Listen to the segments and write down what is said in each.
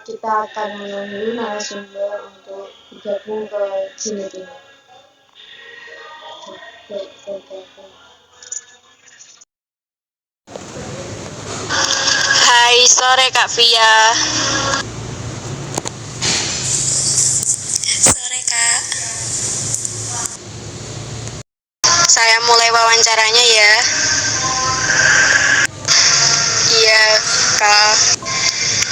Kita akan menunggu narasumber untuk bergabung ke Zoom ini. Baik, saya telepon. Hai, sore Kak Via. Sore Kak. Saya mulai wawancaranya ya. Iya, Kak.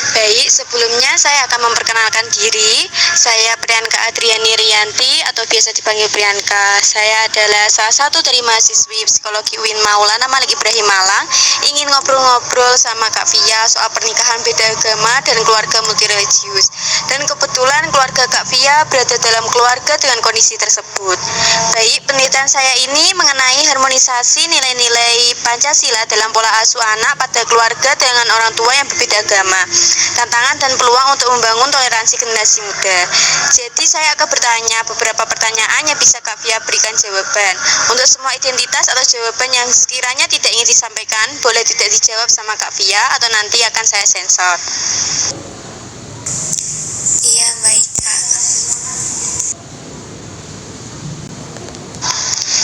Baik, sebelumnya saya akan memperkenalkan diri. Saya Priyanka Adriani Rianti atau biasa dipanggil Priyanka. Saya adalah salah satu dari mahasiswi psikologi UIN Maulana Malik Ibrahim Malang. Ingin ngobrol-ngobrol sama Kak Via soal pernikahan beda agama dan keluarga multireligius. Dan kebetulan keluarga Kak Via berada dalam keluarga dengan kondisi tersebut. Baik, penelitian saya ini mengenai harmonisasi nilai-nilai Pancasila dalam pola asuh anak pada keluarga dengan orang tua yang berbeda agama. Tantangan dan peluang untuk membangun toleransi generasi muda. Jadi saya akan bertanya beberapa pertanyaan yang bisa Kak Via berikan jawaban. Untuk semua identitas atau jawaban yang sekiranya tidak ingin disampaikan, boleh tidak dijawab sama Kak Via atau nanti akan saya sensor. Iya, baik Kak.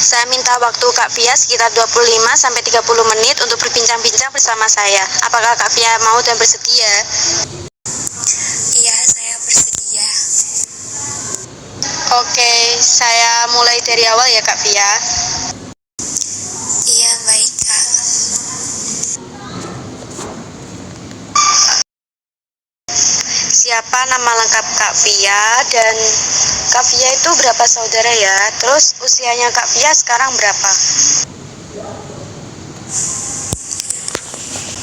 Saya minta waktu Kak Via sekitar 25-30 menit untuk berbincang-bincang bersama saya. Apakah Kak Via mau dan bersedia? Iya, saya bersedia. Oke, saya mulai dari awal ya Kak Via. Iya, baik Kak. Siapa nama lengkap Kak Via dan Kak Via itu berapa saudara ya? Terus usianya Kak Via sekarang berapa?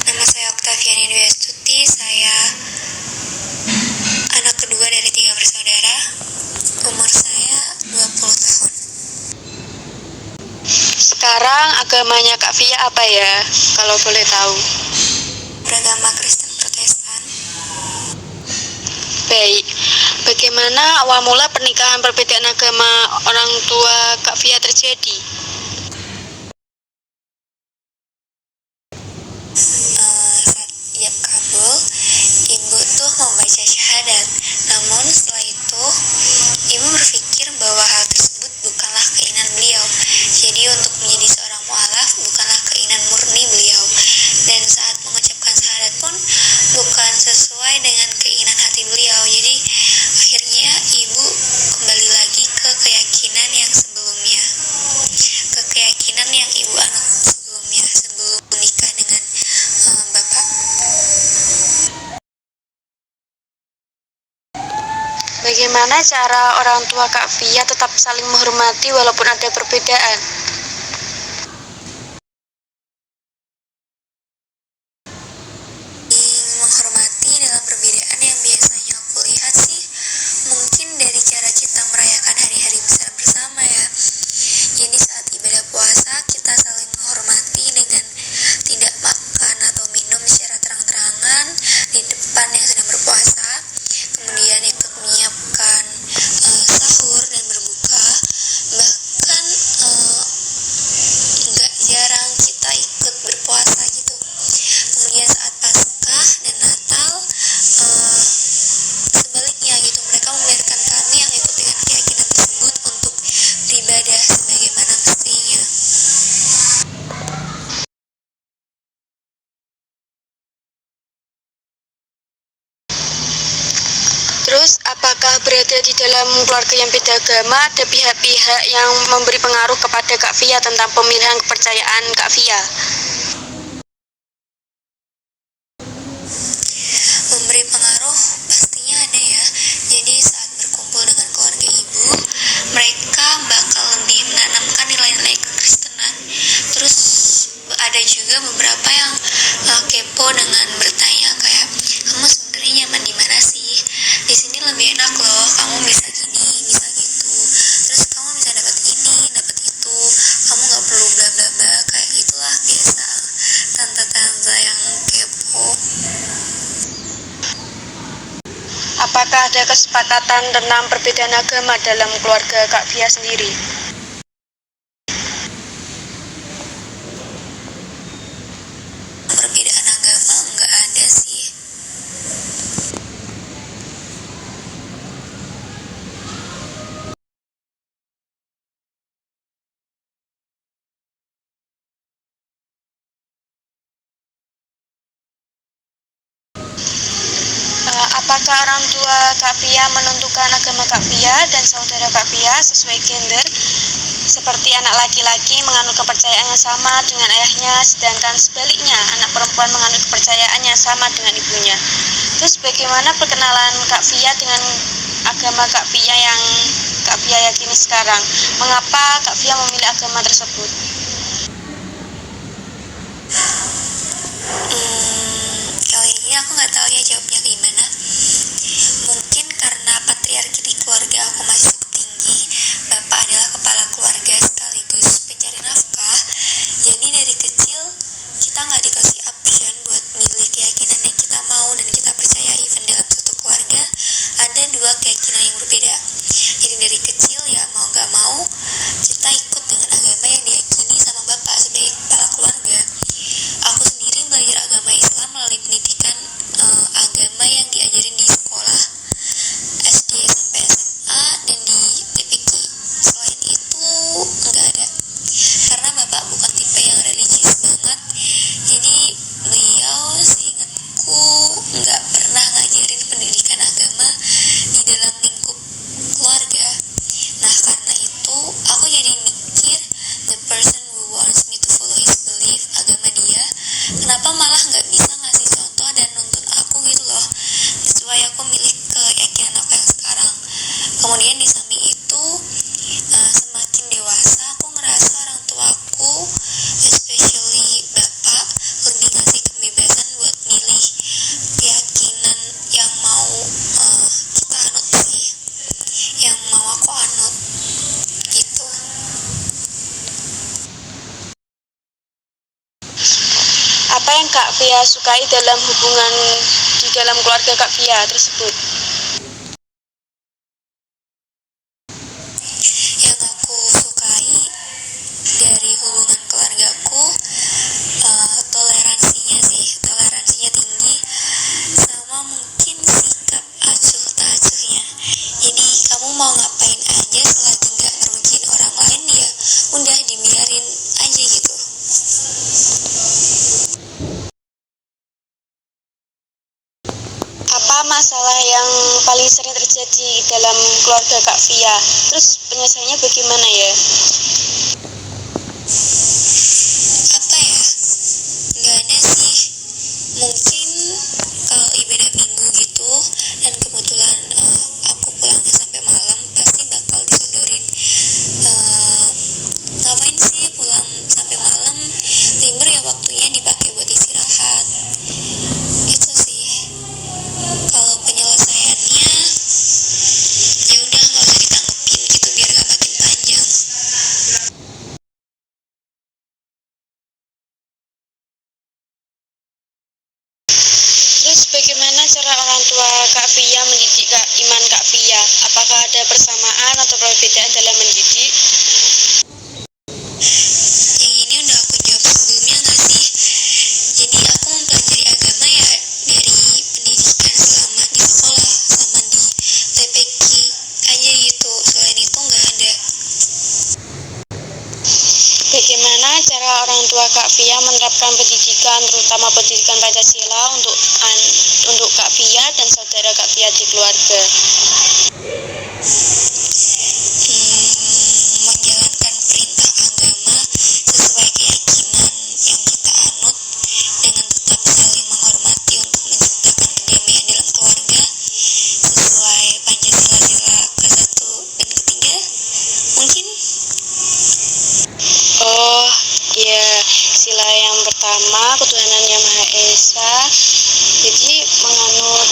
Nama saya Oktaviani Dwi Astuti. Saya anak kedua dari 3 bersaudara. Umur saya 20 tahun. Sekarang agamanya Kak Via apa ya? Kalau boleh tahu. Beragama Kristen Protestan. Baik, bagaimana awal mula pernikahan perbedaan agama orang tua Kak Via terjadi? Saat ijab kabul, ibu tuh membaca syahadat. Namun setelah itu, ibu berpikir bahwa hal tersebut bukanlah keinginan beliau. Jadi untuk menjadi seorang mu'alaf bukanlah keinginan murni beliau. Dan saat mengucapkan syahadat pun bukan sesuai dengan keinginan hati beliau. Jadi akhirnya ibu kembali lagi ke keyakinan yang sebelumnya, ke keyakinan yang ibu anut sebelumnya, sebelum menikah dengan bapak. Bagaimana cara orang tua Kak Via tetap saling menghormati walaupun ada perbedaan? Menghormati dalam perbedaan yang biasanya aku lihat sih mungkin dari cara kita merayakan hari-hari besar bersama ya. Jadi saat ibadah puasa kita saling menghormati dengan tidak makan atau minum secara terang-terangan di depan yang sedang berpuasa. Kemudian ikut menyiapkan sahur dan berbuka. Bahkan nggak jarang kita ikut berpuasa gitu. Kemudian saat Paskah dan Natal sebaliknya gitu, mereka membiarkan kami yang ikut dengan keyakinan tersebut untuk beribadah sebagaimana mestinya. Terus apakah berada di dalam keluarga yang beda agama ada pihak-pihak yang memberi pengaruh kepada Kak Via tentang pemilihan kepercayaan Kak Via? Memberi pengaruh pastinya ada ya. Jadi saat berkumpul dengan keluarga ibu, mereka bakal lebih menanamkan nilai-nilai kekristenan apakah ada kesepakatan tentang perbedaan agama dalam keluarga Kak Fia sendiri? Perbedaan agama nggak ada sih. Apakah orang tua Kak Fia menentukan agama Kak Fia dan saudara Kak Fia sesuai gender? Seperti anak laki-laki menganut kepercayaan yang sama dengan ayahnya, sedangkan sebaliknya anak perempuan menganut kepercayaan yang sama dengan ibunya. Terus bagaimana perkenalan Kak Fia dengan agama Kak Fia yang Kak Fia yakini sekarang? Mengapa Kak Fia memilih agama tersebut? Kali ini aku nggak tahu ya jawabnya gimana. Mungkin karena patriarki di keluarga aku masih cukup tinggi. Bapak adalah kepala keluarga sekaligus pencari nafkah. Jadi dari kecil kita nggak dikasih option buat milih keyakinan yang kita mau dan kita percaya. Even dalam satu keluarga ada dua keyakinan yang berbeda. Jadi dari kecil ya mau nggak mau kita ikut dengan agama yang diyakini sama bapak sebagai kepala keluarga. Aku sendiri belajar agama Islam melalui pendidikan agama yang diajarin di sekolah SD, SMP, SMA, dan di TPQ. Selain itu nggak ada, karena bapak bukan tipe yang religius banget. Jadi beliau seingatku nggak pernah ngajarin pendidikan agama di dalam lingkup keluarga. Nah karena itu aku jadi mikir, the person who wants me to follow his belief, agama dia, kenapa malah nggak bisa ngasih contoh dan nuntun aku gitu loh. That's why aku milih keyakinan aku yang sekarang. Kemudian di samping itu semakin dewasa aku ngerasa orang tuaku, especially bapak, lebih ngasih kebebasan buat milih keyakinan yang mau kita anut sih, yang mau aku anut gitu. Apa yang Kak Fia sukai dalam hubungan di dalam keluarga Kak Fia tersebut? Yang aku sukai dari hubungan keluargaku toleransinya tinggi, sama mungkin sikap acuh tak acuhnya. Jadi kamu mau ngapain aja selagi nggak ngerugiin orang lain ya udah dibiarin aja gitu. Apa masalah yang paling sering terjadi dalam keluarga Kak Fia? Terus penyelesaiannya bagaimana ya? Apa ya, nggak ada sih. Mungkin kalau ibadah minggu gitu dan kebetulan aku pulangnya sampai malam, pasti bakal disodorin, ngapain sih pulang sampai malam, libur ya waktunya dipakai buat istirahat. Itu sih. Kalau penyelesaiannya ya udah nggak usah ditanggepin gitu biar gak makin panjang. Terus bagaimana cara orang tua Kak Fia mendidik iman Kak Fia? Apakah ada persamaan atau perbedaan dalam mendidik? Yang ini udah aku jawab sebelumnya nggak sih? Jadi aku mempelajari agama ya dari pendidikan selama di sekolah sama di TPQ aja gitu. Selain itu nggak ada. Bagaimana cara orang tua Kak Fia menerapkan pendidikan, terutama pendidikan Pancasila untuk Kak Fia dan saudara Kak Fia di keluarga? Menjalankan perintah agama sesuai keyakinan yang kita anut dengan tetap saling menghormati untuk menciptakan kedamaian dalam keluarga sesuai Pancasila sila ke-1 dan ke-3 mungkin. Oh ya, sila yang pertama ketuhanan yang Maha Esa. Jadi menganut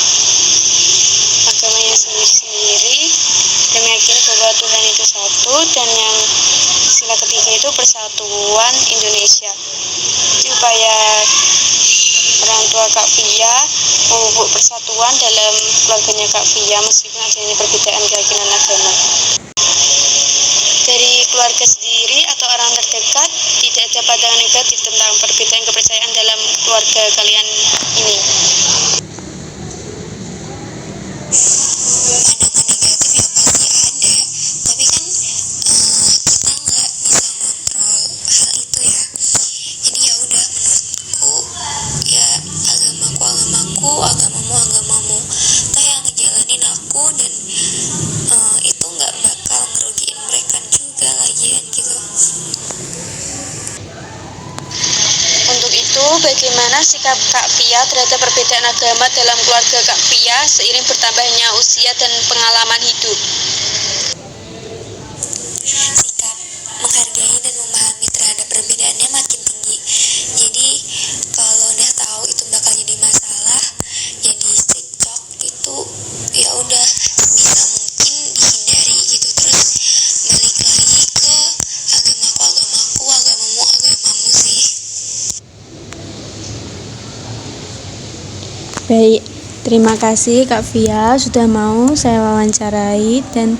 agamanya sendiri-sendiri dan meyakini bahwa Tuhan itu satu, dan yang sila ketiga itu persatuan Indonesia. Jadi upaya orang tua Kak Fia memupuk persatuan dalam keluarganya Kak Fia perbedaan kepercayaan dalam keluarga kalian ini? Pandangan negatif ya pasti ada, tapi kan kita nggak bisa kontrol hal itu ya. Jadi ya udah, menurutku ya agamaku, agamamu, toh yang ngejalanin aku, dan itu nggak bakal ngerugiin mereka juga lagian gitu. Untuk itu, bagaimana sikap Kak Via terhadap perbedaan agama dalam keluarga Kak Via seiring bertambahnya usia dan pengalaman hidup? Sikap menghargai dan memahami terhadap perbedaannya makin tinggi. Jadi kalau udah tahu itu bakal jadi masalah, jadi cekcok, itu ya udah bisa mungkin dihindari gitu. Terus balik lagi ke agamamu sih. Baik, terima kasih Kak Via sudah mau saya wawancarai dan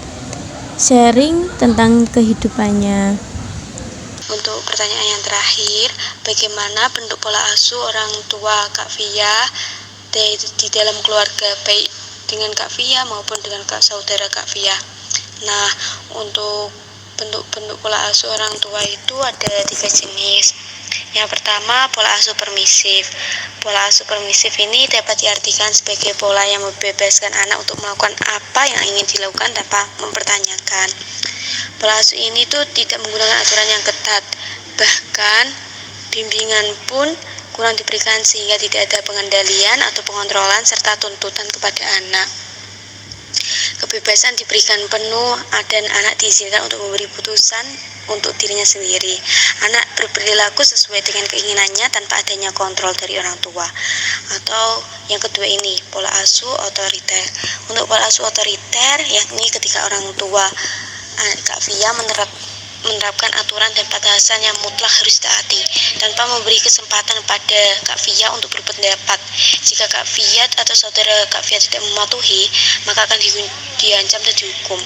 sharing tentang kehidupannya. Untuk pertanyaan yang terakhir, bagaimana bentuk pola asuh orang tua Kak Via di dalam keluarga, baik dengan Kak Via maupun dengan saudara Kak Via? Nah, untuk bentuk-bentuk pola asuh orang tua itu ada 3 jenis. Yang pertama, pola asuh permisif. Pola asuh permisif ini dapat diartikan sebagai pola yang membebaskan anak untuk melakukan apa yang ingin dilakukan tanpa mempertanyakan. Pola asuh ini tuh tidak menggunakan aturan yang ketat, bahkan bimbingan pun kurang diberikan sehingga tidak ada pengendalian atau pengontrolan serta tuntutan kepada anak. Kebebasan diberikan penuh dan anak diizinkan untuk memberi putusan untuk dirinya sendiri. Anak berperilaku sesuai dengan keinginannya tanpa adanya kontrol dari orang tua. Atau yang kedua ini, pola asuh otoriter. Untuk pola asuh otoriter, yakni ketika orang tua Kak Via menerapkan aturan dan batasan yang mutlak harus ditaati tanpa memberi kesempatan pada Kak Via untuk berpendapat. Jika Kak Via atau saudara Kak Via tidak mematuhi, maka akan diancam dan dihukum.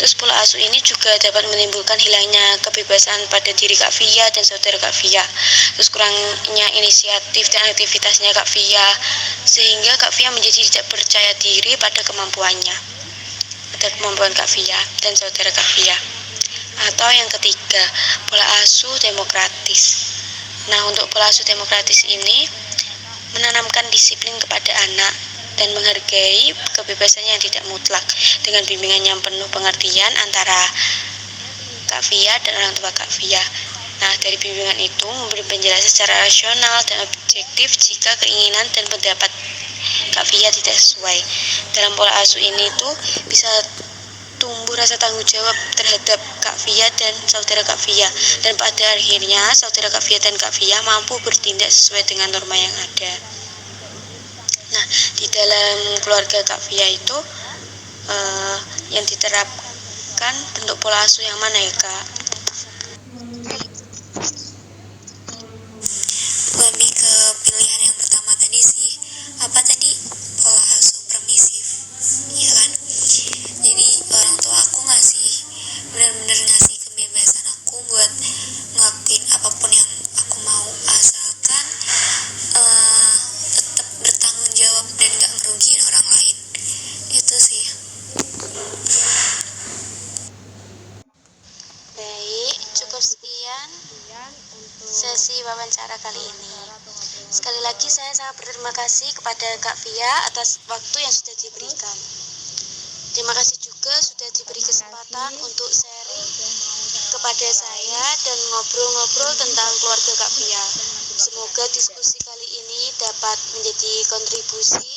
Terus pola asuh ini juga dapat menimbulkan hilangnya kebebasan pada diri Kak Via dan saudara Kak Via. Terus kurangnya inisiatif dan aktivitasnya Kak Via, sehingga Kak Via menjadi tidak percaya diri pada kemampuannya, pada kemampuan Kak Via dan saudara Kak Via. Atau yang ketiga, pola asuh demokratis. Nah, untuk pola asuh demokratis ini menanamkan disiplin kepada anak dan menghargai kebebasannya yang tidak mutlak dengan bimbingan yang penuh pengertian antara Kak Via dan orang tua Kak Via. Nah, dari bimbingan itu memberi penjelasan secara rasional dan objektif jika keinginan dan pendapat Kak Via tidak sesuai. Dalam pola asuh ini tuh bisa tumbuh rasa tanggung jawab terhadap Kak Via dan saudara Kak Via, dan pada akhirnya saudara Kak Via dan Kak Via mampu bertindak sesuai dengan norma yang ada. Nah, di dalam keluarga Kak Via itu yang diterapkan bentuk pola asuh yang mana ya Kak? Lebih ke pilihan yang pertama tadi sih. Apa tadi? Pola asuh permisif, ya kan? Jadi orang tua aku benar-benar ngasih kebebasan aku buat ngelakuin apapun yang aku mau, asalkan tetap bertanggung jawab dan gak ngerugiin orang lain. Itu sih. Baik, cukup sekian sesi wawancara kali ini. Sekali lagi saya sangat berterima kasih kepada Kak Via atas waktu yang sudah diberikan. Terima kasih juga sudah diberi kesempatan untuk sharing kepada saya dan ngobrol-ngobrol tentang keluarga Kak Via. Semoga diskusi kali ini dapat menjadi kontribusi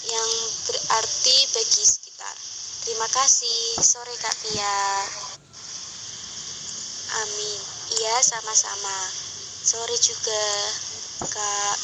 yang berarti bagi sekitar. Terima kasih. Sore Kak Via. Amin. Iya, sama-sama. Sore juga Kak.